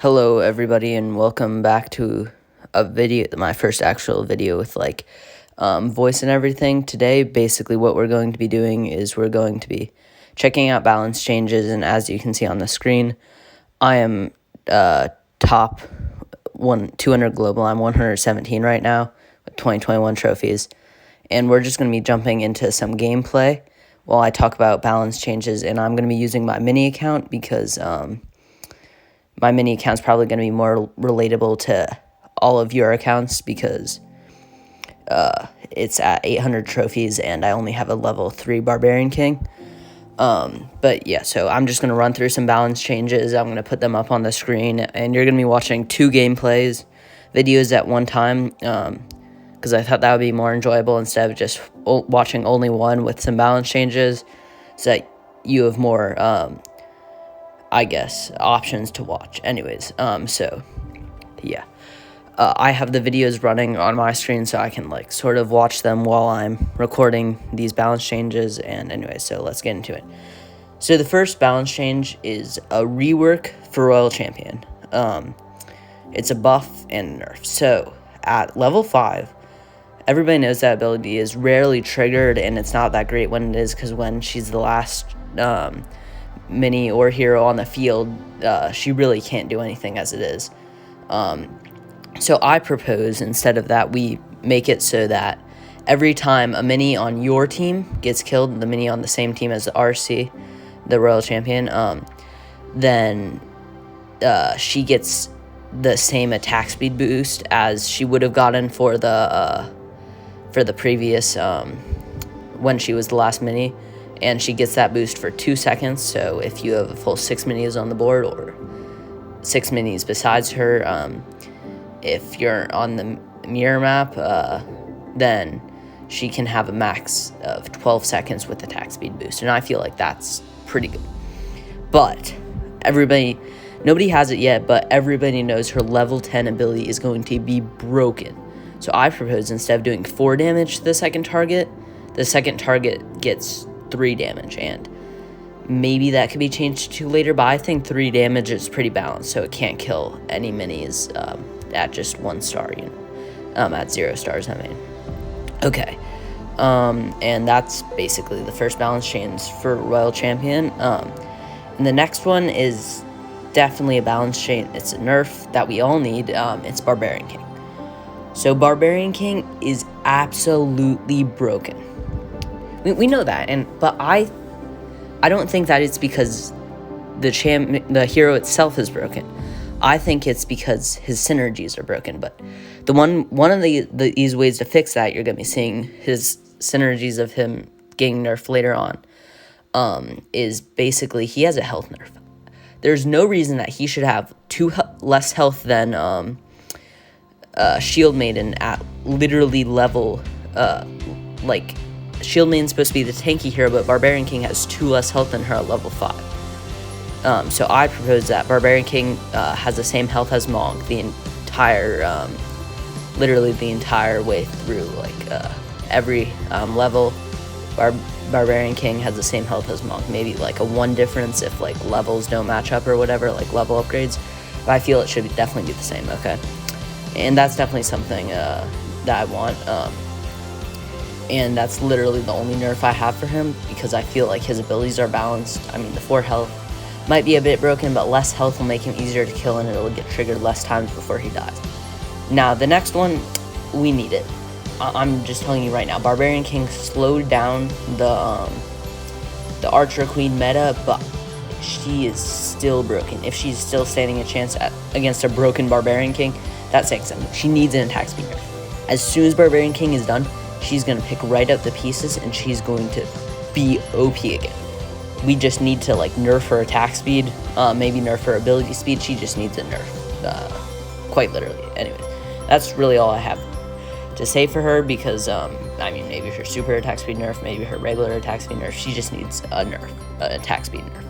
Hello, everybody, and welcome back to a video, my first actual video with voice and everything. Today, basically, what we're going to be doing is we're going to be checking out balance changes, and as you can see on the screen, I am top 200 global. I'm 117 right now with 2021 trophies, and we're just going to be jumping into some gameplay while I talk about balance changes, and I'm going to be using my mini account because my mini account's probably going to be more relatable to all of your accounts because it's at 800 trophies and I only have a level 3 Barbarian King. But yeah, so I'm just going to run through some balance changes. I'm going to put them up on the screen, and you're going to be watching two gameplays videos at one time because I thought that would be more enjoyable instead of just watching only one with some balance changes, so that you have more options to watch. Anyways, so yeah, I have the videos running on my screen so I can sort of watch them while I'm recording these balance changes. And anyway, so let's get into it. So the first balance change is a rework for Royal Champion. It's a buff and a nerf. So at level 5, everybody knows that ability is rarely triggered, and it's not that great when it is, because when she's the last mini or hero on the field, she really can't do anything as it is. So I propose, instead of that, we make it so that every time a mini on your team gets killed, the mini on the same team as the RC, the Royal Champion, then she gets the same attack speed boost as she would have gotten for the previous when she was the last mini. And she gets that boost for 2 seconds, so if you have a full 6 minis on the board, or 6 minis besides her, if you're on the mirror map, then she can have a max of 12 seconds with attack speed boost, and I feel like that's pretty good. But nobody has it yet, but everybody knows her level 10 ability is going to be broken. So I propose, instead of doing 4 damage to the second target gets 3 damage, and maybe that could be changed to later, but I think 3 damage is pretty balanced, so it can't kill any minis at just 1 star, at 0 stars, I mean. Okay, and that's basically the first balance change for Royal Champion. And the next one is definitely a balance change. It's a nerf that we all need. It's Barbarian King. So Barbarian King is absolutely broken. We know that, but I don't think that it's because the hero itself is broken. I think it's because his synergies are broken. But one of the easy ways to fix that, you're gonna be seeing his synergies of him getting nerfed later on, is basically he has a health nerf. There's no reason that he should have less health than Shield Maiden at literally level Shield Maiden's supposed to be the tanky hero, but Barbarian King has 2 less health than her at level 5. So I propose that Barbarian King has the same health as Mog literally the entire way through, every level. Barbarian King has the same health as Mog, maybe a 1 difference if levels don't match up or whatever, level upgrades, but I feel it should definitely be the same. Okay, and that's definitely something that I want. And that's literally the only nerf I have for him, because I feel like his abilities are balanced. I mean, the 4 health might be a bit broken, but less health will make him easier to kill, and it'll get triggered less times before he dies. Now, the next one, we need it. I'm just telling you right now, Barbarian King slowed down the Archer Queen meta, but she is still broken. If she's still standing a chance against a broken Barbarian King, that's saying something. She needs an attack speed nerf. As soon as Barbarian King is done, she's going to pick right up the pieces, and she's going to be OP again. We just need to nerf her attack speed, maybe nerf her ability speed. She just needs a nerf, quite literally. Anyway, that's really all I have to say for her, because maybe her super attack speed nerf, maybe her regular attack speed nerf. She just needs a nerf, an attack speed nerf.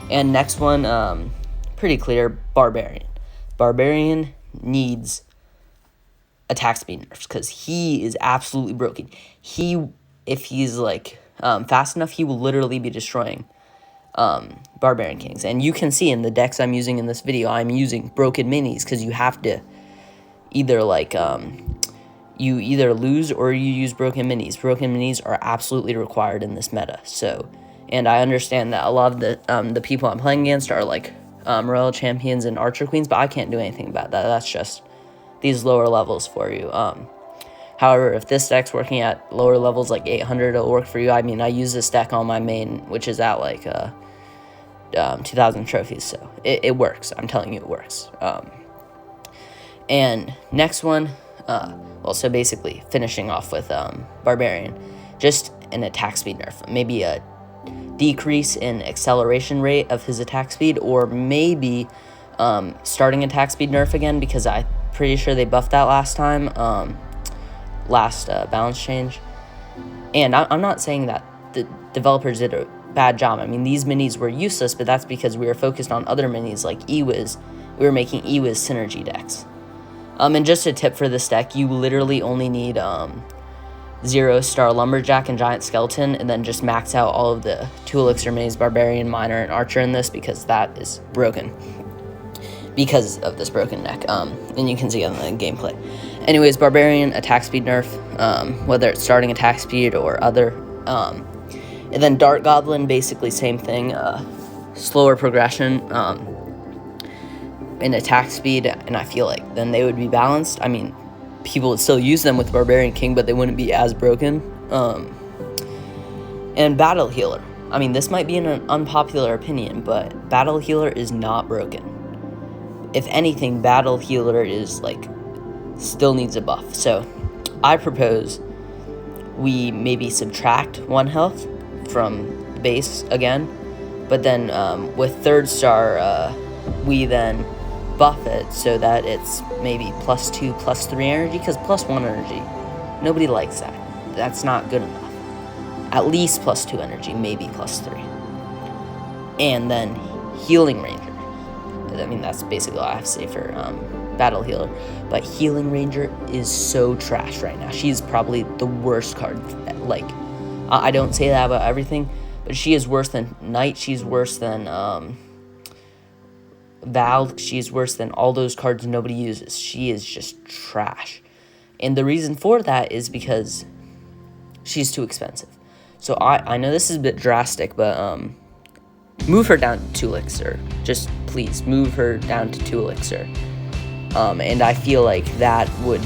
And next one, pretty clear, Barbarian. Barbarian needs attack speed nerfs, because he is absolutely broken. If he's fast enough, he will literally be destroying Barbarian Kings. And you can see in the decks I'm using in this video, I'm using broken minis, because you have to either, like, you either lose or you use broken minis. Broken minis are absolutely required in this meta. So, and I understand that a lot of the people I'm playing against are, like, Royal Champions and Archer Queens, but I can't do anything about that. That's just these lower levels for you. However, if this deck's working at lower levels, like 800, it'll work for you. I mean, I use this deck on my main, which is at, like, 2,000 trophies, so it works. I'm telling you, it works. And next one, well, so basically, finishing off with Barbarian, just an attack speed nerf. Maybe a decrease in acceleration rate of his attack speed, or maybe starting attack speed nerf again, because I'm pretty sure they buffed that last time, last balance change. And I'm not saying that the developers did a bad job. I mean, these minis were useless, but that's because we were focused on other minis like Ewiz. We were making Ewiz synergy decks. And just a tip for this deck, you literally only need 0-star Lumberjack and Giant Skeleton, and then just max out all of the 2 Elixir minis, Barbarian, Miner, and Archer in this, because that is broken. Because of this broken deck, and you can see on the gameplay. Anyways, Barbarian, attack speed nerf, whether it's starting attack speed or other. And then Dart Goblin, basically same thing, slower progression in attack speed, and I feel like then they would be balanced. I mean, people would still use them with Barbarian King, but they wouldn't be as broken. And Battle Healer. I mean, this might be an unpopular opinion, but Battle Healer is not broken. If anything, Battle Healer is, like, still needs a buff. So I propose we maybe subtract 1 health from base again, but then with 3rd star, we then buff it so that it's maybe +2, +3 energy, because +1 energy, nobody likes that. That's not good enough. At least +2 energy, maybe +3. And then Healing Ranger. I mean, that's basically all I have to say for Battle Healer. But Healing Ranger is so trash right now. She's probably the worst card. Like, I don't say that about everything, but she is worse than Knight. She's worse than Val. She's worse than all those cards nobody uses. She is just trash. And the reason for that is because she's too expensive. So I know this is a bit drastic, but move her down to 2 Elixir. Just please move her down to 2 Elixir. And I feel like that would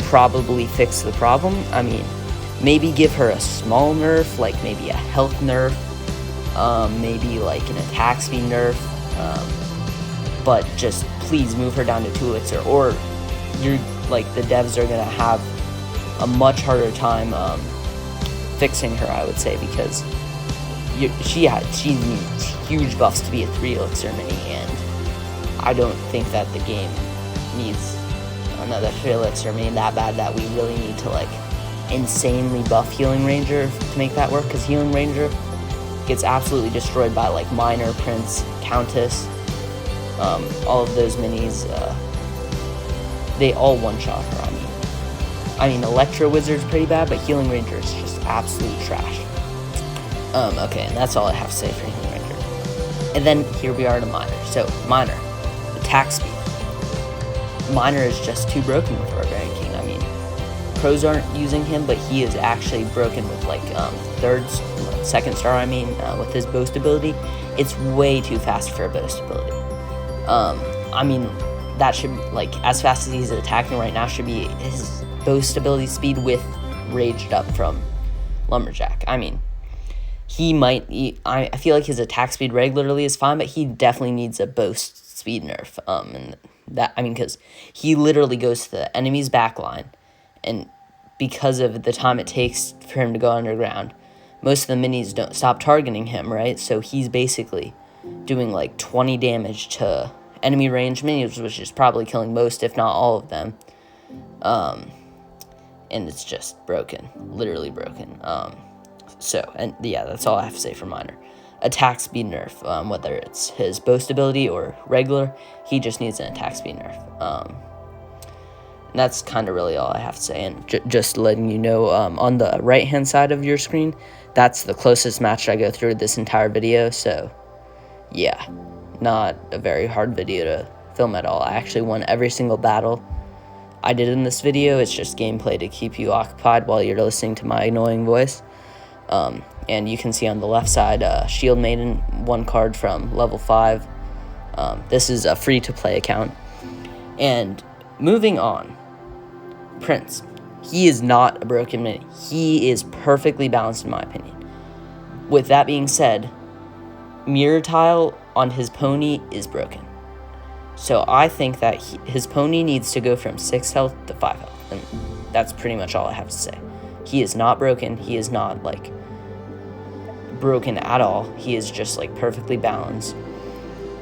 probably fix the problem. I mean, maybe give her a small nerf, like maybe a health nerf, maybe like an attack speed nerf, but just please move her down to 2 Elixir, or you're like, the devs are gonna have a much harder time fixing her, I would say, because she needs huge buffs to be a 3 Elixir mini, and I don't think that the game needs another 3 Elixir mini that bad that we really need to, like, insanely buff Healing Ranger to make that work, because Healing Ranger gets absolutely destroyed by, like, Miner, Prince, Countess, all of those minis. They all one-shot her. I mean, Electro Wizard's pretty bad, but Healing Ranger is just absolute trash. Okay, and that's all I have to say for Healing Ranger. And then here we are to Miner. So, Miner, attack speed. Miner is just too broken with Barbarian King. I mean, pros aren't using him, but he is actually broken with, like, 2nd star, with his boast ability. It's way too fast for a boast ability. I mean, that should, like, as fast as he's attacking right now, should be his boast ability speed with raged up from Lumberjack. I mean, I feel like his attack speed regularly is fine, but he definitely needs a boast speed nerf. And that, I mean, because he literally goes to the enemy's backline, and because of the time it takes for him to go underground, most of the minis don't stop targeting him, right? So he's basically doing like 20 damage to enemy range minis, which is probably killing most, if not all of them. And it's just broken, literally broken. And yeah, that's all I have to say for Miner. Attack speed nerf, whether it's his boast ability or regular, he just needs an attack speed nerf. And that's kind of really all I have to say. And just letting you know, on the right-hand side of your screen, that's the closest match I go through this entire video. So, yeah, not a very hard video to film at all. I actually won every single battle I did in this video. It's just gameplay to keep you occupied while you're listening to my annoying voice. And you can see on the left side, Shield Maiden, 1 card from level 5. This is a free-to-play account. And moving on, Prince. He is not a broken mini. He is perfectly balanced in my opinion. With that being said, Mirror Tile on his pony is broken. So I think that his pony needs to go from 6 health to 5 health. And that's pretty much all I have to say. He is not broken. He is not, like, broken at all. He is just, like, perfectly balanced.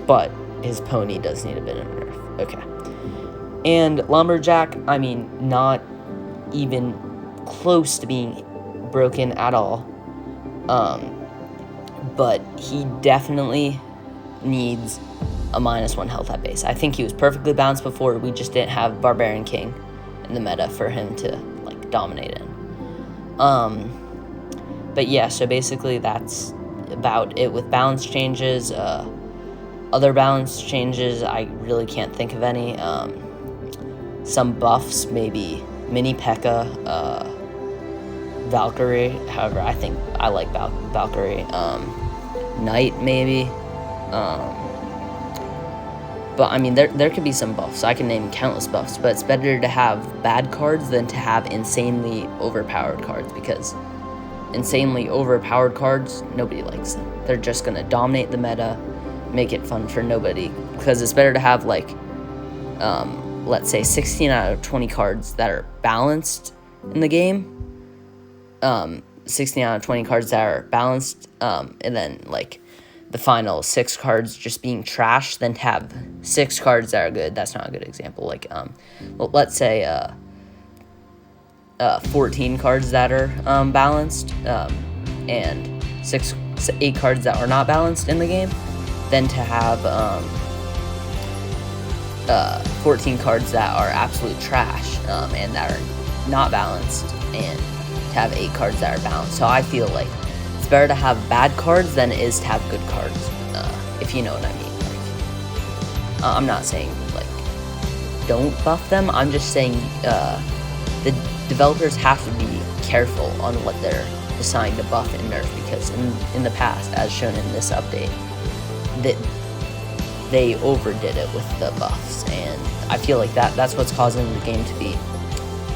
But his pony does need a bit of a nerf. Okay. And Lumberjack, I mean, not even close to being broken at all. But he definitely needs a -1 health at base. I think he was perfectly balanced before. We just didn't have Barbarian King in the meta for him to, like, dominate in. But yeah, so basically that's about it with balance changes. Other balance changes, I really can't think of any. Some buffs, maybe Mini P.E.K.K.A, Valkyrie. However, I think I like Valkyrie. Knight, maybe. But, I mean, there could be some buffs. I can name countless buffs, but it's better to have bad cards than to have insanely overpowered cards, because insanely overpowered cards, nobody likes them. They're just going to dominate the meta, make it fun for nobody, because it's better to have, like, let's say 16 out of 20 cards that are balanced in the game. 16 out of 20 cards that are balanced, and then, like, the final 6 cards just being trash, than to have 6 cards that are good. That's not a good example. Like, let's say 14 cards that are balanced, and 8 cards that are not balanced in the game, than to have 14 cards that are absolute trash, and that are not balanced, and to have 8 cards that are balanced. So I feel like it's better to have bad cards than it is to have good cards, if you know what I mean. Like, I'm not saying, like, don't buff them. I'm just saying the developers have to be careful on what they're deciding to buff and nerf, because in the past, as shown in this update, that they overdid it with the buffs, and I feel like that's what's causing the game to be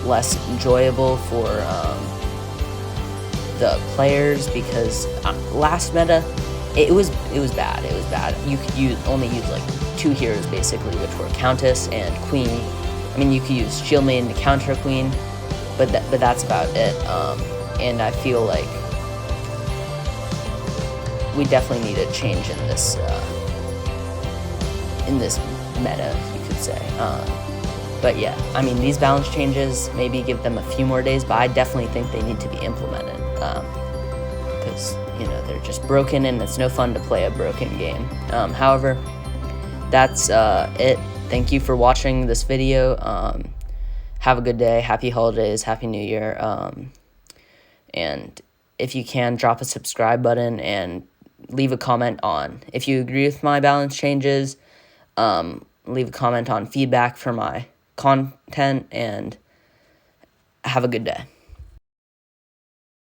less enjoyable for the players, because last meta, it was bad. It was bad. You could only use like 2 heroes basically, which were Countess and Queen. I mean, you could use Shield Maiden to counter Queen, but that's about it. And I feel like we definitely need a change in this meta, you could say. But yeah, I mean, these balance changes, maybe give them a few more days, but I definitely think they need to be implemented, because, you know, they're just broken, and it's no fun to play a broken game. However, that's it. Thank you for watching this video. Have a good day. Happy holidays. Happy New Year. And if you can, drop a subscribe button and leave a comment on if you agree with my balance changes. Leave a comment on feedback for my content, and have a good day.